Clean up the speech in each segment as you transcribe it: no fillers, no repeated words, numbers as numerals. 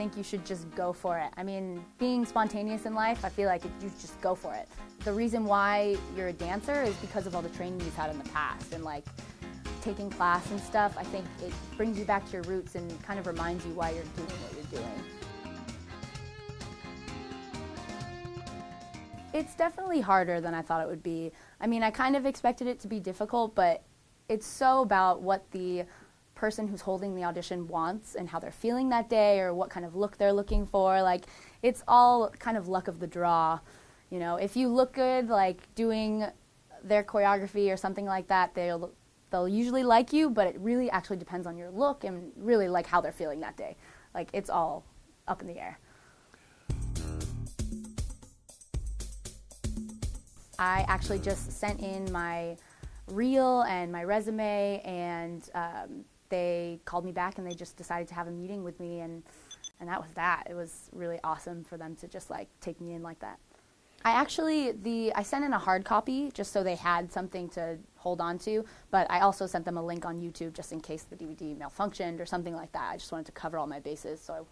think you should just go for it. I mean, being spontaneous in life, I feel like you just go for it. The reason why you're a dancer is because of all the training you've had in the past, and like taking class and stuff. I think it brings you back to your roots and kind of reminds you why you're doing what you're doing. It's definitely harder than I thought it would be. I mean, I kind of expected it to be difficult, but it's so about what the person who's holding the audition wants and how they're feeling that day or what kind of look they're looking for. Like, it's all kind of luck of the draw. You know, if you look good, like doing their choreography or something like that, they'll usually like you, but it really actually depends on your look and really like how they're feeling that day. Like, it's all up in the air. I actually just sent in my reel and my resume, and they called me back and they just decided to have a meeting with me, and that was that. It was really awesome for them to just like take me in like that. I sent in a hard copy just so they had something to hold on to, but I also sent them a link on YouTube just in case the DVD malfunctioned or something like that. I just wanted to cover all my bases so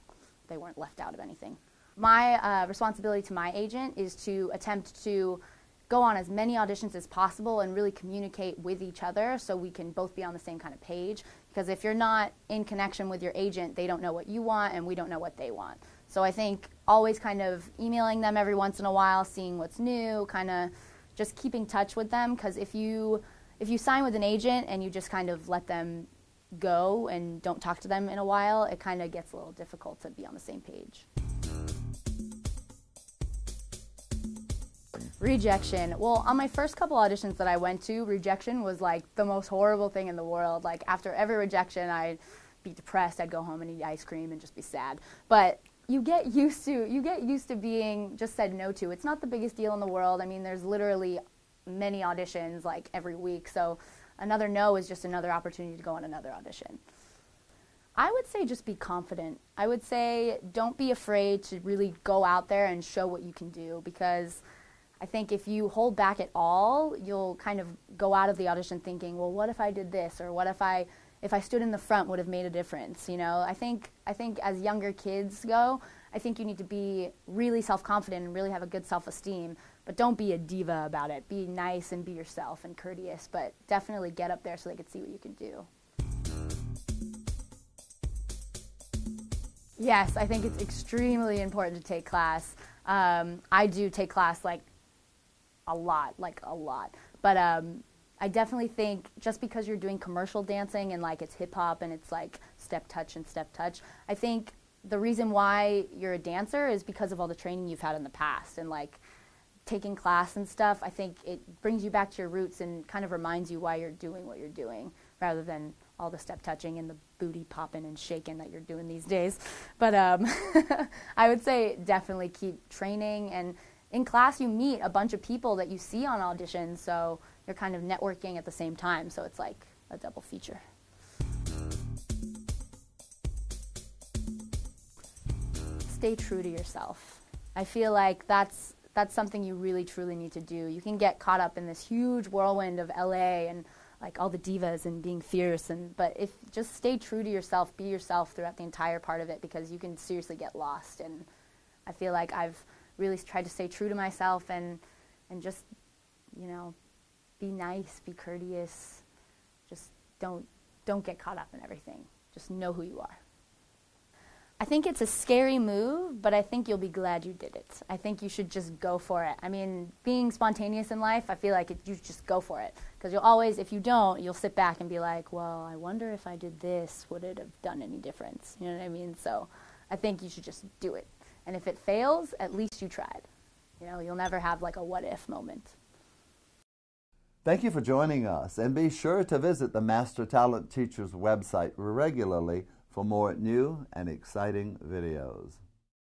they weren't left out of anything. My responsibility to my agent is to attempt to go on as many auditions as possible and really communicate with each other so we can both be on the same kind of page. Because if you're not in connection with your agent, they don't know what you want and we don't know what they want. So I think always kind of emailing them every once in a while, seeing what's new, kind of just keeping touch with them. Because if you sign with an agent and you just kind of let them go and don't talk to them in a while, it kind of gets a little difficult to be on the same page. Rejection. Well, on my first couple auditions that I went to, rejection was like the most horrible thing in the world. Like, after every rejection, I'd be depressed, I'd go home and eat ice cream and just be sad. But you get used to being just said no to. It's not the biggest deal in the world. I mean, there's literally many auditions like every week, so another no is just another opportunity to go on another audition. I would say just be confident. I would say don't be afraid to really go out there and show what you can do, because I think if you hold back at all, you'll kind of go out of the audition thinking, well, what if I did this, or what if I stood in the front would have made a difference, you know? I think as younger kids go, I think you need to be really self-confident and really have a good self-esteem, but don't be a diva about it. Be nice and be yourself and courteous, but definitely get up there so they can see what you can do. Yes, I think it's extremely important to take class. I do take class like a lot. But I definitely think just because you're doing commercial dancing and like it's hip hop and it's like step touch, I think the reason why you're a dancer is because of all the training you've had in the past, and like taking class and stuff. I think it brings you back to your roots and kind of reminds you why you're doing what you're doing, rather than all the step touching and the booty popping and shaking that you're doing these days. But I would say definitely keep training, and in class you meet a bunch of people that you see on auditions, so you're kind of networking at the same time, so it's like a double feature. Stay true to yourself. I feel like that's something you really truly need to do. You can get caught up in this huge whirlwind of LA and like all the divas and being fierce, but if just stay true to yourself, be yourself throughout the entire part of it, because you can seriously get lost. And I feel like I've really tried to stay true to myself and just, you know, be nice, be courteous, just don't get caught up in everything. Just know who you are. I think it's a scary move, but I think you'll be glad you did it. I think you should just go for it. I mean, being spontaneous in life, I feel like you just go for it. Because you'll always, if you don't, you'll sit back and be like, well, I wonder if I did this, would it have done any difference? You know what I mean? So I think you should just do it. And if it fails, at least you tried. You know, you'll never have like a what if moment. Thank you for joining us, and be sure to visit the Master Talent Teachers website regularly for more new and exciting videos.